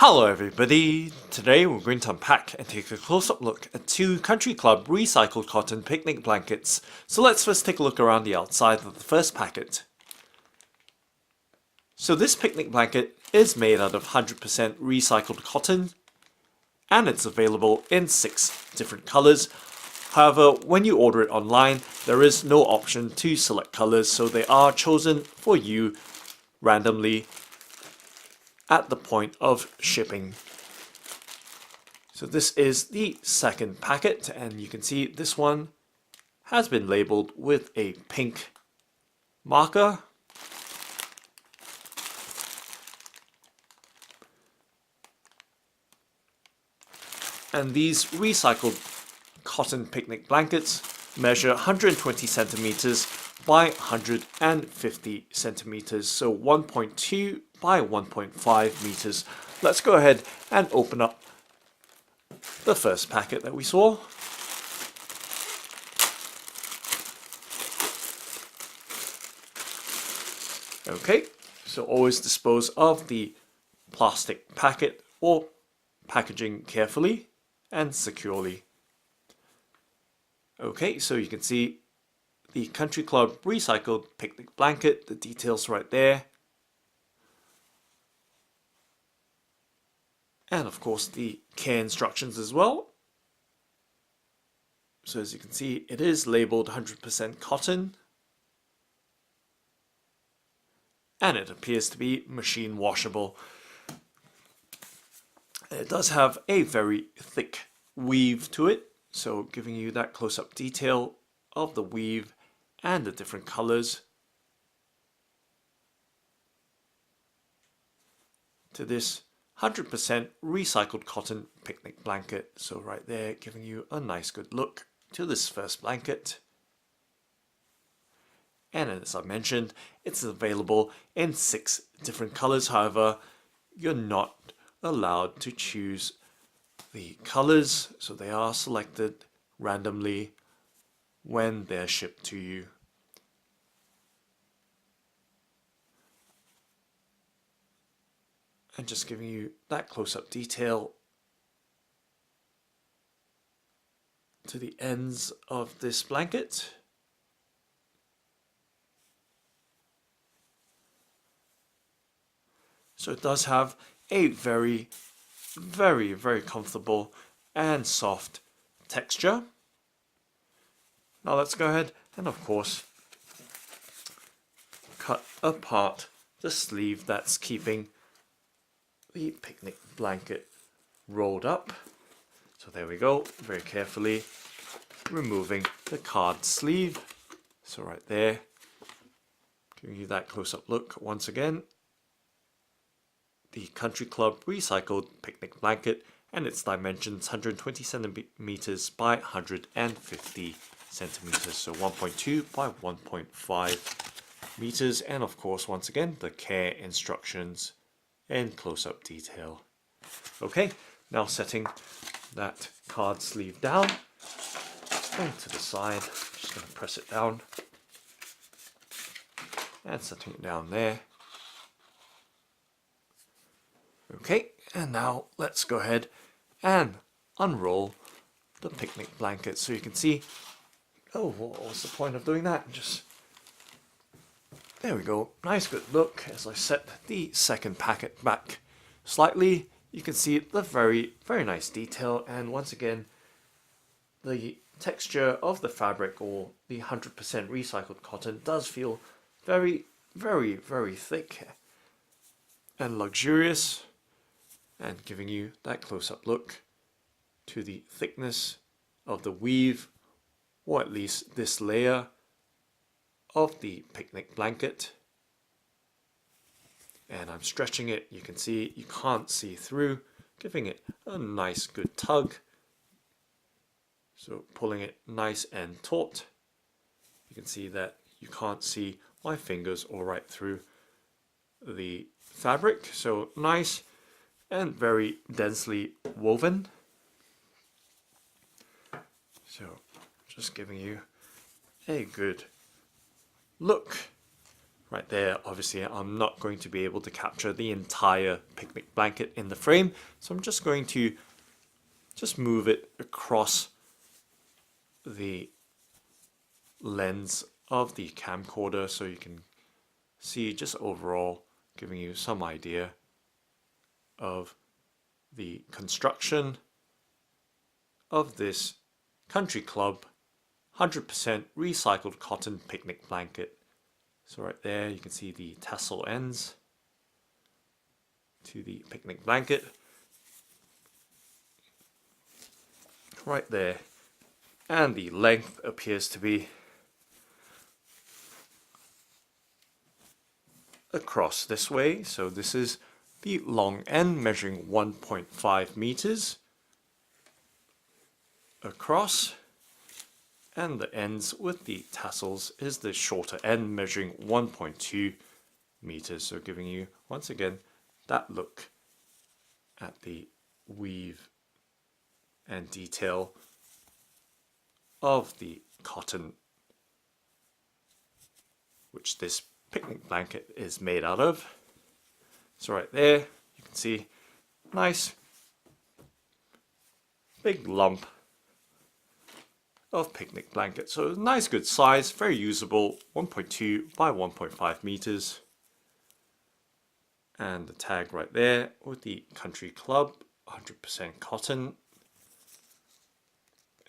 Hello everybody! Today we're going to unpack and take a close-up look at two Country Club recycled cotton picnic blankets. So let's first take a look around the outside of the first packet. So this picnic blanket is made out of 100% recycled cotton and it's available in 6 different colours. However, when you order it online, there is no option to select colours, so they are chosen for you randomly at the point of shipping. So this is the second packet, and you can see this one has been labeled with a pink marker. And these recycled cotton picnic blankets measure 120 centimeters by 150 centimeters, so 1.2 by 1.5 meters. Let's go ahead and open up the first packet that we saw. Okay, so always dispose of the plastic packet or packaging carefully and securely. Okay, so you can see the Country Club recycled picnic blanket, the details right there. And of course the care instructions as well. So as you can see, it is labeled 100% cotton. And it appears to be machine washable. It does have a very thick weave to it, so giving you that close-up detail of the weave and the different colors to this 100% recycled cotton picnic blanket. So right there, giving you a nice good look to this first blanket. And as I mentioned, it's available in 6 different colors. However, you're not allowed to choose the colors, so they are selected randomly when they're shipped to you. And just giving you that close-up detail to the ends of this blanket. So it does have a very comfortable and soft texture. Now let's go ahead and of course cut apart the sleeve that's keeping the picnic blanket rolled up. So there we go, very carefully removing the card sleeve. So right there, giving you that close-up look once again. The Country Club recycled picnic blanket, and its dimensions 120 centimeters by 150 centimeters, so 1.2 by 1.5 meters. And of course, once again, the care instructions and close-up detail. Okay, now setting that card sleeve down, going to the side, just going to press it down and setting it down there. Okay, and now let's go ahead and unroll the picnic blanket so you can see. Oh, what was the point of doing that? Just there we go, nice good look. As I set the second packet back slightly, you can see the very nice detail, and once again the texture of the fabric, or the 100% recycled cotton, does feel very thick and luxurious, and giving you that close-up look to the thickness of the weave, or at least this layer of the picnic blanket. And I'm stretching it, you can see you can't see through, giving it a nice good tug. So pulling it nice and taut, you can see that you can't see my fingers all right through the fabric. So nice and very densely woven. So just giving you a good look right there. Obviously, I'm not going to be able to capture the entire picnic blanket in the frame, so I'm just going to just move it across the lens of the camcorder so you can see just overall, giving you some idea of the construction of this country club 100% recycled cotton picnic blanket. So right there you can see the tassel ends to the picnic blanket right there, and the length appears to be across this way. So this is the long end measuring 1.5 meters across, and the ends with the tassels is the shorter end measuring 1.2 meters. So giving you once again that look at the weave and detail of the cotton which this picnic blanket is made out of. So right there you can see nice big lump of picnic blanket. So nice good size, very usable, 1.2 by 1.5 meters. And the tag right there with the country club 100% cotton.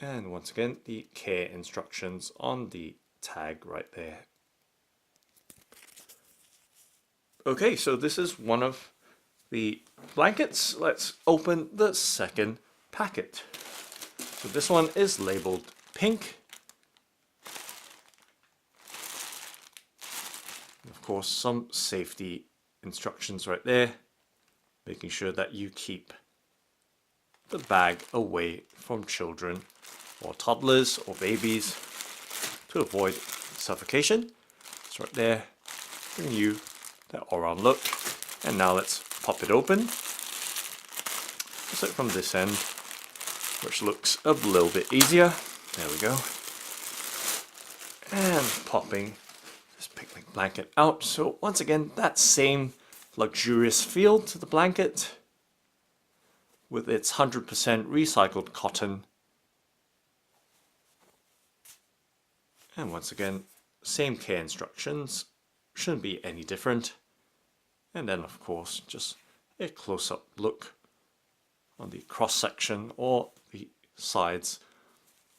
And once again the care instructions on the tag right there. Okay, so this is one of the blankets. Let's open the second packet. So this one is labeled pink. Of course, some safety instructions right there, making sure that you keep the bag away from children or toddlers or babies to avoid suffocation. It's right there, giving you that all-round look. And now let's pop it open. Just like from this end, which looks a little bit easier. There we go. And popping this picnic blanket out. So once again, that same luxurious feel to the blanket with its 100% recycled cotton. And once again, same care instructions, shouldn't be any different. And then of course, just a close-up look on the cross section or the sides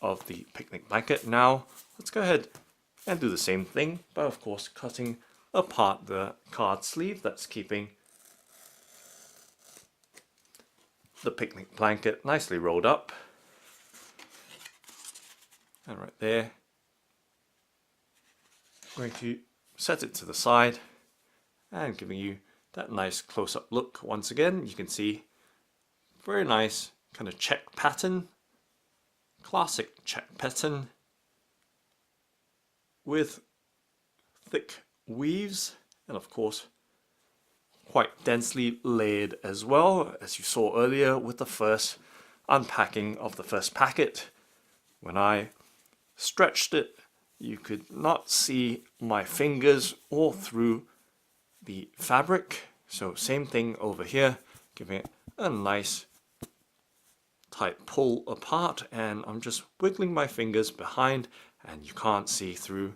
of the picnic blanket. Now let's go ahead and do the same thing, but of course cutting apart the card sleeve that's keeping the picnic blanket nicely rolled up. And right there, I'm going to set it to the side and giving you that nice close-up look. Once again, you can see very nice kind of check pattern, classic check pattern with thick weaves and of course quite densely layered as well, as you saw earlier with the first unpacking of the first packet. When I stretched it, you could not see my fingers all through the fabric. So same thing over here, giving it a nice tight pull apart, and I'm just wiggling my fingers behind and you can't see through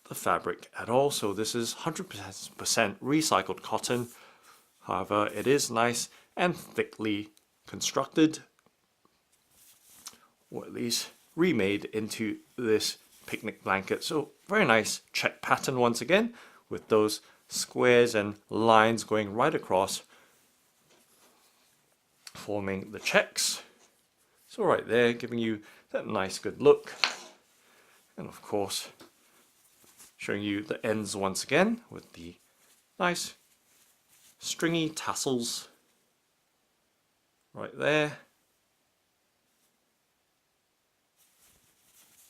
the fabric at all. So this is 100% recycled cotton. However, it is nice and thickly constructed, or at least remade into this picnic blanket. So very nice check pattern once again, with those squares and lines going right across, forming the checks. So right there, giving you that nice good look. And of course, showing you the ends once again with the nice stringy tassels right there.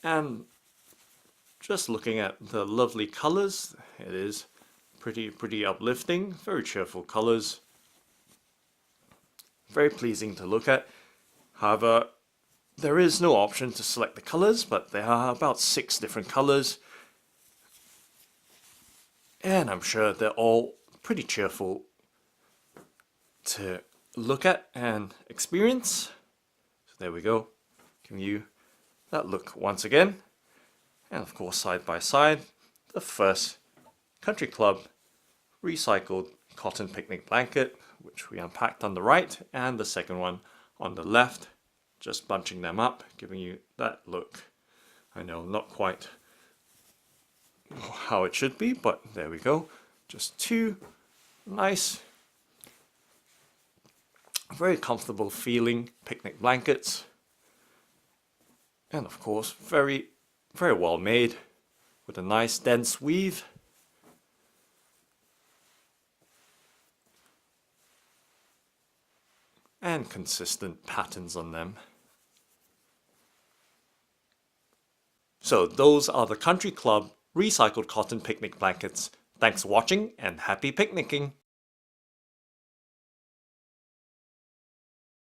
And just looking at the lovely colors, it is pretty uplifting, very cheerful colors, very pleasing to look at. However, there is no option to select the colors, but there are about 6 different colors. and I'm sure they're all pretty cheerful to look at and experience. So there we go, giving you that look once again. And of course, side by side, the first Country Club recycled cotton picnic blanket, which we unpacked on the right, and the second one on the left, just bunching them up, giving you that look. I know, not quite how it should be, but there we go. Just two nice, very comfortable feeling picnic blankets. And of course, very well made, with a nice dense weave. And consistent patterns on them. So those are the Country Club recycled cotton picnic blankets. Thanks for watching and happy picnicking!